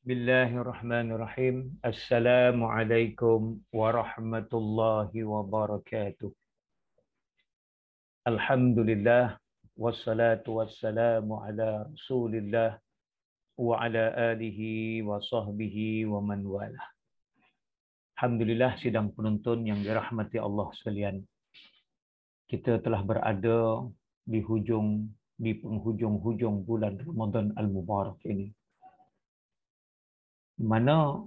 Bismillahirrahmanirrahim. Assalamualaikum warahmatullahi wabarakatuh. Alhamdulillah wassalatu wassalamu ala Rasulillah wa ala alihi wa sahbihi wa man walah. Alhamdulillah sidang penonton yang dirahmati Allah sekalian. Kita telah berada di penghujung-hujung bulan Ramadan Al-Mubarak ini. Di mana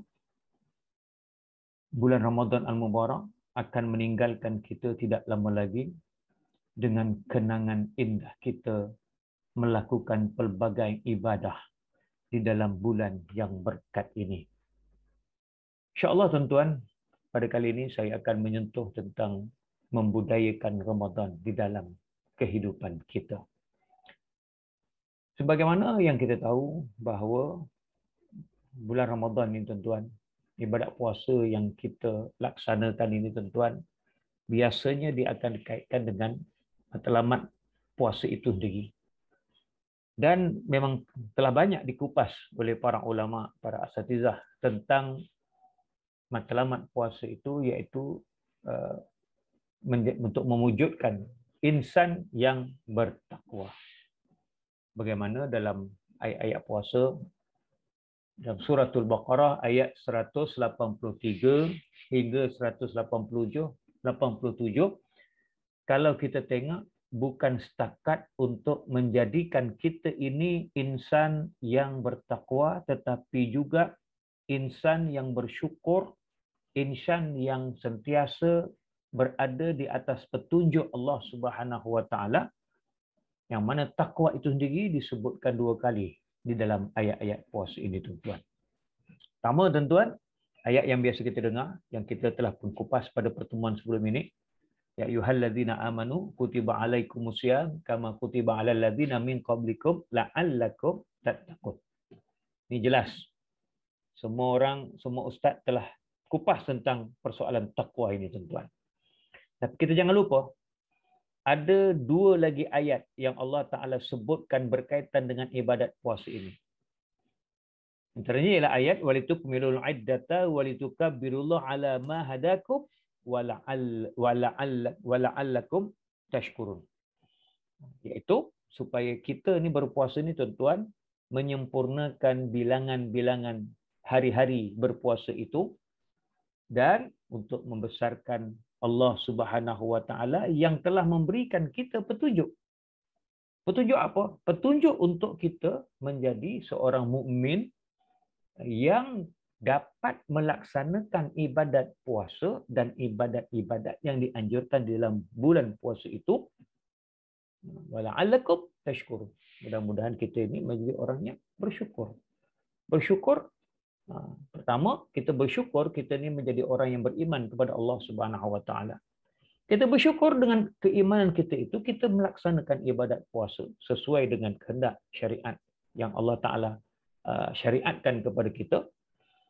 bulan Ramadan Al-Mubarak akan meninggalkan kita tidak lama lagi dengan kenangan indah kita melakukan pelbagai ibadah di dalam bulan yang berkat ini. InsyaAllah tuan-tuan, pada kali ini saya akan menyentuh tentang membudayakan Ramadan di dalam kehidupan kita. Sebagaimana yang kita tahu bahawa bulan Ramadan ini tuan-tuan, ibadat puasa yang kita laksanakan ini tuan-tuan, biasanya dia akan dikaitkan dengan matlamat puasa itu sendiri. Dan memang telah banyak dikupas oleh para ulama, para asatizah tentang matlamat puasa itu, iaitu untuk mewujudkan insan yang bertakwa. Bagaimana dalam ayat-ayat puasa dalam suratul Baqarah ayat 183 hingga 187, kalau kita tengok, bukan setakat untuk menjadikan kita ini insan yang bertakwa, tetapi juga insan yang bersyukur, insan yang sentiasa berada di atas petunjuk Allah Subhanahu Wa Taala, yang mana takwa itu sendiri disebutkan 2 kali di dalam ayat-ayat puasa ini tuan-tuan. Pertama tuan-tuan, ayat yang biasa kita dengar, yang kita telah pun kupas pada pertemuan sebelum ini, ya ayyuhalladzina amanu kutiba alaikumusiyam kama kutiba alal ladzina min qablikum la'allakum tattaqun. Ini jelas. Semua orang, semua ustaz telah kupas tentang persoalan takwa ini tuan-tuan. Tapi kita jangan lupa, ada 2 lagi ayat yang Allah Ta'ala sebutkan berkaitan dengan ibadat puasa ini. Antaranya ialah ayat walitukmilul iddata walitukabbirullaha ala ma hadakum wala'allakum tashkurun. Iaitu supaya kita ni berpuasa ni tuan-tuan menyempurnakan bilangan-bilangan hari-hari berpuasa itu, dan untuk membesarkan Allah Subhanahu Wa Taala yang telah memberikan kita petunjuk. Petunjuk apa? Petunjuk untuk kita menjadi seorang mukmin yang dapat melaksanakan ibadat puasa dan ibadat-ibadat yang dianjurkan di dalam bulan puasa itu. Wala'allakum tashkurun. Mudah-mudahan kita ini menjadi orang yang bersyukur. Bersyukur, pertama, kita bersyukur kita ini menjadi orang yang beriman kepada Allah Subhanahu Wa Taala. Kita bersyukur dengan keimanan kita itu, kita melaksanakan ibadat puasa sesuai dengan kehendak syariat yang Allah Ta'ala syariatkan kepada kita.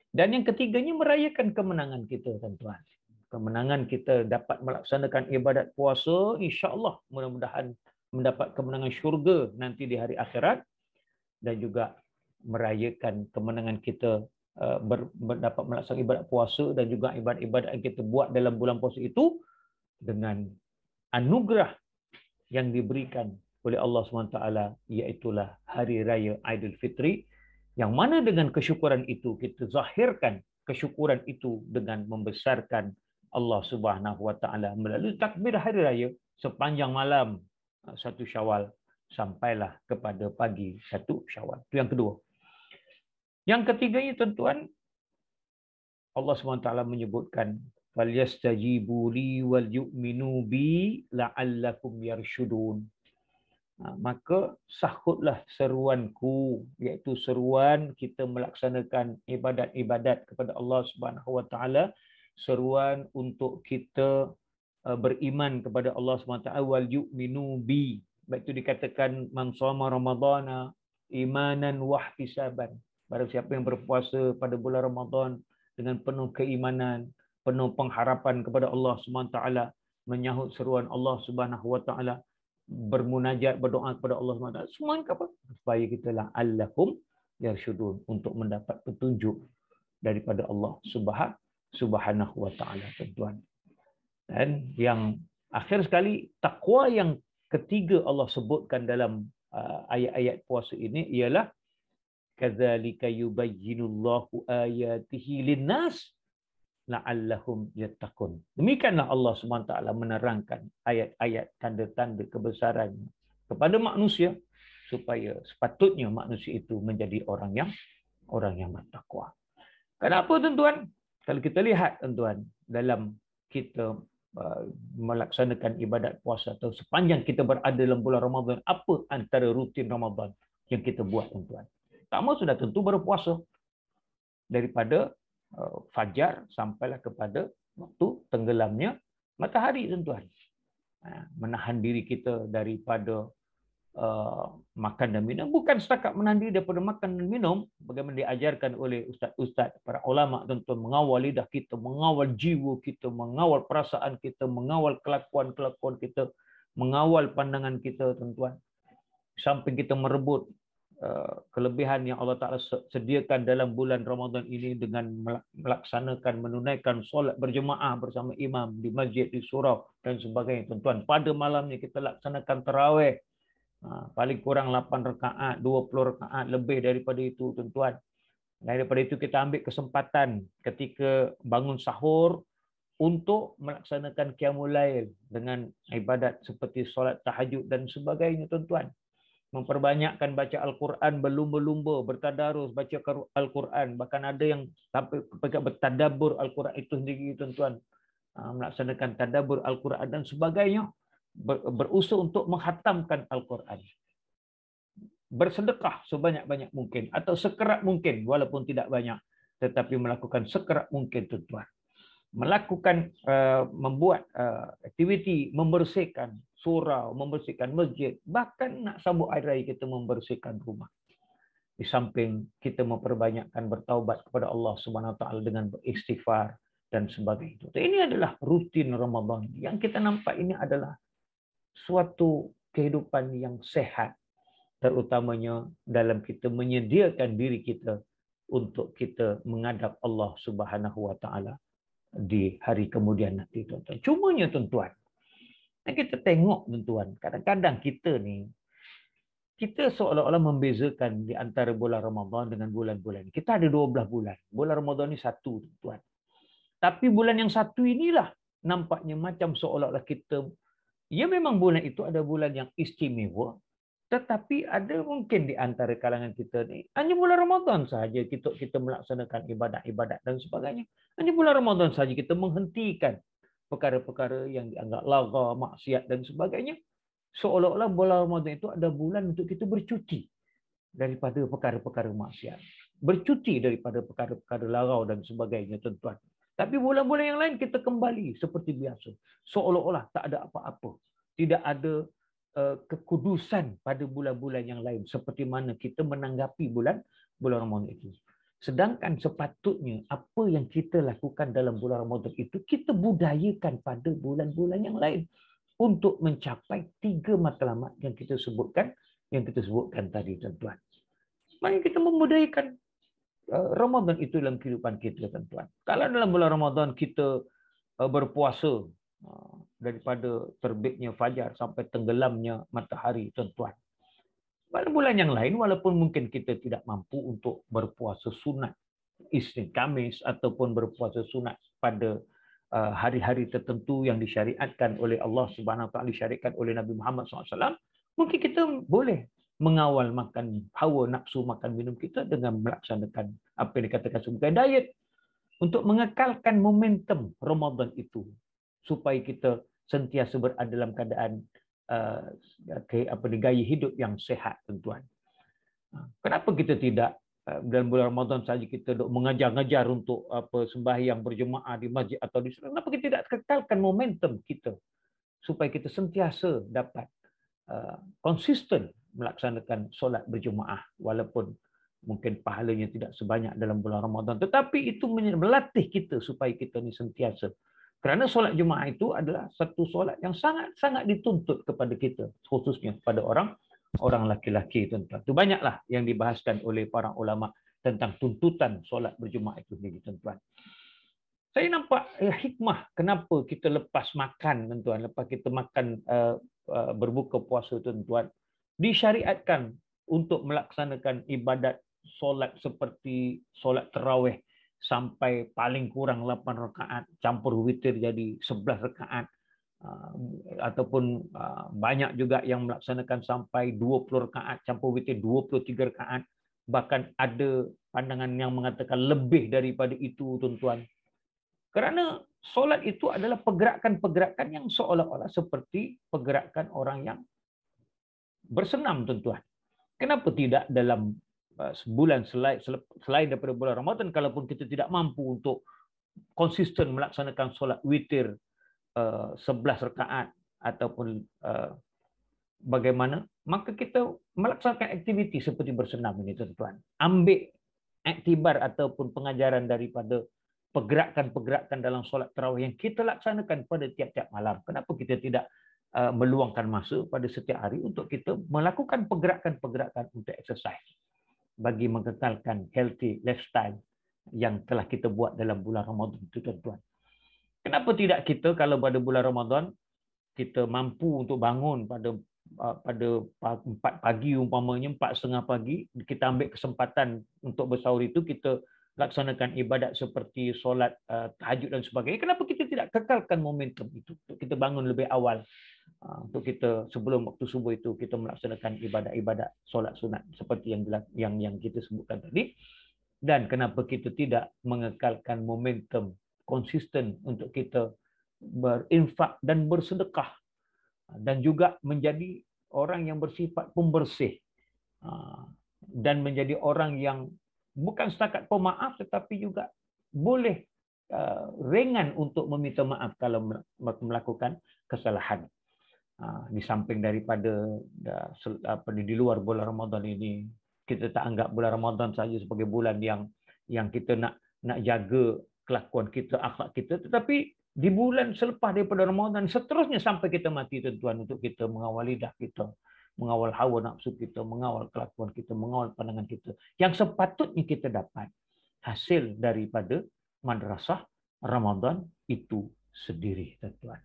Dan yang ketiganya, merayakan kemenangan kita, tuan-tuan. Kemenangan kita dapat melaksanakan ibadat puasa, insya-Allah mudah-mudahan mendapat kemenangan syurga nanti di hari akhirat, dan juga merayakan kemenangan kita dapat melaksanakan ibadat puasa dan juga ibadat-ibadat yang kita buat dalam bulan puasa itu dengan anugerah yang diberikan oleh Allah SWT, iaitulah Hari Raya Aidilfitri, yang mana dengan kesyukuran itu kita zahirkan kesyukuran itu dengan membesarkan Allah Subhanahu Wa Taala melalui takbir hari raya sepanjang malam 1 Syawal sampailah kepada pagi 1 Syawal. Itu yang kedua. Yang ketiganya tuan-tuan, Allah SWT menyebutkan falyastajibu li wal yu'minu bi la'allakum yarshudun. Maka sahutlah seruanku, iaitu seruan kita melaksanakan ibadat-ibadat kepada Allah Subhanahu Wa Taala, seruan untuk kita beriman kepada Allah Subhanahu Wa Taala, wal yu'minu bi. Baik itu dikatakan man shoma ramadhana imanan wa ihtisaban. Barang siapa yang berpuasa pada bulan Ramadan dengan penuh keimanan, penuh pengharapan kepada Allah Subhanahu Wa Taala, menyahut seruan Allah Subhanahu Wa Taala, bermunajat, berdoa kepada Allah SWT. Semuanya apa? Supaya kita la'allakum yarsyudun, untuk mendapat petunjuk daripada Allah Subhanahu wa taala, tuan-tuan. Dan yang akhir sekali, takwa yang ketiga Allah sebutkan dalam ayat-ayat puasa ini ialah kadzalika yubayyinullahu ayatihi linnas la'allahum yattaqun. Demikianlah Allah SWT menerangkan ayat-ayat tanda-tanda kebesarannya kepada manusia supaya sepatutnya manusia itu menjadi orang yang bertakwa. Kenapa, tuan-tuan? Kalau kita lihat, tuan-tuan, dalam kita melaksanakan ibadat puasa atau sepanjang kita berada dalam bulan Ramadan, apa antara rutin Ramadan yang kita buat, tuan-tuan? Pertama, sudah tentu berpuasa daripada fajar sampailah kepada waktu tenggelamnya matahari, tuan-tuan. Menahan diri kita daripada makan dan minum. Bukan setakat menahan diri daripada makan dan minum, bagaimana diajarkan oleh ustaz-ustaz, para ulama, tuan-tuan, mengawal lidah kita, mengawal jiwa kita, mengawal perasaan kita, mengawal kelakuan-kelakuan kita, mengawal pandangan kita, tuan-tuan. Sampai kita merebut kelebihan yang Allah Ta'ala sediakan dalam bulan Ramadan ini dengan melaksanakan, menunaikan solat berjemaah bersama imam di masjid, di surau dan sebagainya, tuan-tuan. Pada malamnya kita laksanakan tarawih, paling kurang 8 rakaat, 20 rakaat, lebih daripada itu, tuan-tuan. Daripada itu kita ambil kesempatan ketika bangun sahur untuk melaksanakan qiyamul lail dengan ibadat seperti solat tahajud dan sebagainya, tuan-tuan. Memperbanyakkan baca Al-Quran, berlumba-lumba, bertadarus, baca Al-Quran. Bahkan ada yang sampai bertadabur Al-Quran itu sendiri, tuan-tuan. Melaksanakan tadabur Al-Quran dan sebagainya. Berusaha untuk menghatamkan Al-Quran. Bersedekah sebanyak-banyak mungkin atau sekerap mungkin, walaupun tidak banyak. Tetapi melakukan sekerap mungkin, tuan-tuan. Melakukan, membuat aktiviti, membersihkan surau, membersihkan masjid, bahkan nak sambut hari raya kita membersihkan rumah. Di samping kita memperbanyakkan bertaubat kepada Allah Subhanahu Wa Taala dengan beristighfar dan sebagainya. Ini adalah rutin Ramadan. Yang kita nampak ini adalah suatu kehidupan yang sehat, terutamanya dalam kita menyediakan diri kita untuk kita menghadap Allah Subhanahu Wa Taala di hari kemudian nanti, tuan-tuan. Cumanya, tuan-tuan, kita tengok, tuan-tuan, kadang-kadang kita ni, kita seolah-olah membezakan di antara bulan Ramadan dengan bulan-bulan. Kita ada 12 bulan. Bulan Ramadan ni satu, tuan-tuan. Tapi bulan yang satu inilah nampaknya macam seolah-olah kita, ya memang bulan itu ada bulan yang istimewa, tetapi ada mungkin di antara kalangan kita ni, hanya bulan Ramadan sahaja kita melaksanakan ibadat-ibadat dan sebagainya. Hanya bulan Ramadan sahaja kita menghentikan perkara-perkara yang dianggap lagha, maksiat dan sebagainya. Seolah-olah bulan Ramadan itu ada bulan untuk kita bercuti daripada perkara-perkara maksiat. Bercuti daripada perkara-perkara larau dan sebagainya, tuan-tuan. Tapi bulan-bulan yang lain kita kembali seperti biasa. Seolah-olah tak ada apa-apa. Tidak ada kekudusan pada bulan-bulan yang lain. Seperti mana kita menanggapi bulan Ramadan itu. Sedangkan sepatutnya apa yang kita lakukan dalam bulan Ramadan itu kita budayakan pada bulan-bulan yang lain untuk mencapai 3 matlamat yang kita sebutkan tadi, tuan-tuan. Mari kita membudayakan Ramadan itu dalam kehidupan kita, tuan-tuan. Kalau dalam bulan Ramadan kita berpuasa daripada terbitnya fajar sampai tenggelamnya matahari, tuan-tuan. Pada bulan yang lain, walaupun mungkin kita tidak mampu untuk berpuasa sunat Isnin Khamis ataupun berpuasa sunat pada hari-hari tertentu yang disyariatkan oleh Allah Subhanahu Wa Taala, disyariatkan oleh Nabi Muhammad SAW, mungkin kita boleh mengawal makan hawa nafsu makan minum kita dengan melaksanakan apa yang dikatakan sebagai diet untuk mengekalkan momentum Ramadan itu supaya kita sentiasa berada dalam keadaan gaya hidup yang sehat, tuan-tuan. Kenapa kita tidak dalam bulan Ramadan saja kita mengajar-ngajar untuk sembahyang berjemaah di masjid atau di surau? Kenapa kita tidak kekalkan momentum kita supaya kita sentiasa dapat konsisten melaksanakan solat berjemaah walaupun mungkin pahalanya tidak sebanyak dalam bulan Ramadan, tetapi itu melatih kita supaya kita ni sentiasa. Kerana solat Jumaat itu adalah satu solat yang sangat-sangat dituntut kepada kita, khususnya kepada orang orang laki-laki, tuan-tuan. Itu banyaklah yang dibahaskan oleh para ulama tentang tuntutan solat berjemaah itu sendiri, tuan-tuan. Saya nampak hikmah kenapa kita lepas makan, tuan-tuan, lepas kita makan berbuka puasa, tuan-tuan, disyariatkan untuk melaksanakan ibadat solat seperti solat tarawih sampai paling kurang 8 rakaat, campur witir jadi 11 rakaat. Ataupun banyak juga yang melaksanakan sampai 20 rakaat, campur witir 23 rakaat. Bahkan ada pandangan yang mengatakan lebih daripada itu, tuan-tuan. Kerana solat itu adalah pergerakan-pergerakan yang seolah-olah seperti pergerakan orang yang bersenam, tuan-tuan. Kenapa tidak dalam sebulan selain daripada bulan Ramadan, kalaupun kita tidak mampu untuk konsisten melaksanakan solat witir 11 rakaat ataupun bagaimana, maka kita melaksanakan aktiviti seperti bersenam ini, tuan-tuan. Ambil iktibar ataupun pengajaran daripada pergerakan-pergerakan dalam solat tarawih yang kita laksanakan pada tiap-tiap malam. Kenapa kita tidak meluangkan masa pada setiap hari untuk kita melakukan pergerakan-pergerakan untuk exercise bagi mengekalkan healthy lifestyle yang telah kita buat dalam bulan Ramadan itu, tuan-tuan. Kenapa tidak kita kalau pada bulan Ramadan kita mampu untuk bangun pada 4 pagi umpamanya, 4:30 pagi, kita ambil kesempatan untuk bersahur itu, kita laksanakan ibadat seperti solat tahajud dan sebagainya. Kenapa kita tidak kekalkan momentum itu? Untuk kita bangun lebih awal, untuk kita sebelum waktu subuh itu kita melaksanakan ibadat-ibadat solat sunat seperti yang kita sebutkan tadi. Dan kenapa kita tidak mengekalkan momentum konsisten untuk kita berinfak dan bersedekah dan juga menjadi orang yang bersifat pembersih dan menjadi orang yang bukan setakat pemaaf tetapi juga boleh ringan untuk meminta maaf kalau melakukan kesalahan. Di samping daripada di luar bulan Ramadan ini, kita tak anggap bulan Ramadan saja sebagai bulan yang kita nak jaga kelakuan kita, akhlak kita, tetapi di bulan selepas daripada Ramadan seterusnya sampai kita mati, tuan-tuan, untuk kita mengawal lidah kita, mengawal hawa nafsu kita, mengawal kelakuan kita, mengawal pandangan kita, yang sepatutnya kita dapat hasil daripada madrasah Ramadan itu sendiri, tuan-tuan.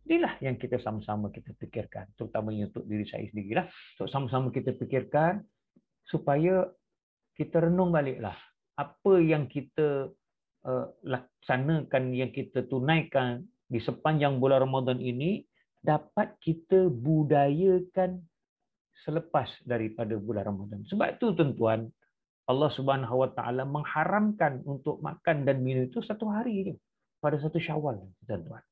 Inilah yang kita sama-sama kita fikirkan, terutamanya untuk diri saya sendirilah. So, sama-sama kita fikirkan supaya kita renung baliklah apa yang kita laksanakan, yang kita tunaikan di sepanjang bulan Ramadan ini dapat kita budayakan selepas daripada bulan Ramadan. Sebab itu, tuan-tuan, Allah Subhanahu Wa Taala mengharamkan untuk makan dan minum itu 1 hari je pada 1 Syawal, tuan-tuan.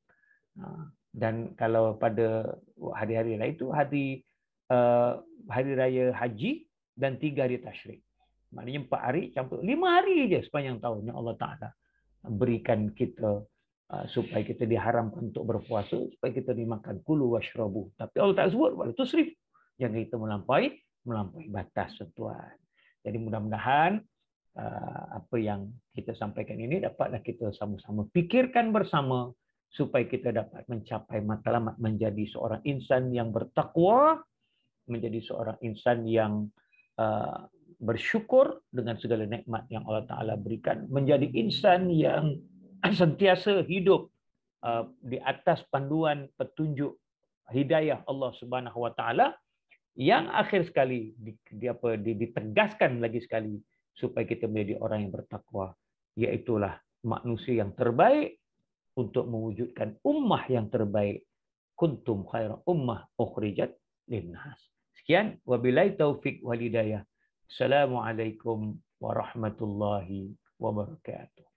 Dan kalau pada hari-hari lain itu hari raya haji dan 3 hari tasyrik. Maknanya 4 hari campur 5 hari je sepanjang tahun yang Allah Taala berikan kita supaya kita diharamkan untuk berpuasa, supaya kita dimakan kulu washrabu. Tapi Allah tak sebut wala tusrif. Jangan kita melampaui batas, tuan. Jadi mudah-mudahan apa yang kita sampaikan ini dapatlah kita sama-sama fikirkan bersama supaya kita dapat mencapai matlamat menjadi seorang insan yang bertakwa, menjadi seorang insan yang bersyukur dengan segala nikmat yang Allah Ta'ala berikan, menjadi insan yang sentiasa hidup di atas panduan petunjuk hidayah Allah Subhanahu Wa Ta'ala, yang akhir sekali ditegaskan lagi sekali supaya kita menjadi orang yang bertakwa, iaitulah manusia yang terbaik untuk mewujudkan ummah yang terbaik. Kuntum khaira ummah ukhrijat linnas. Sekian, wabillahi taufik wal hidayah. Assalamualaikum warahmatullahi wabarakatuh.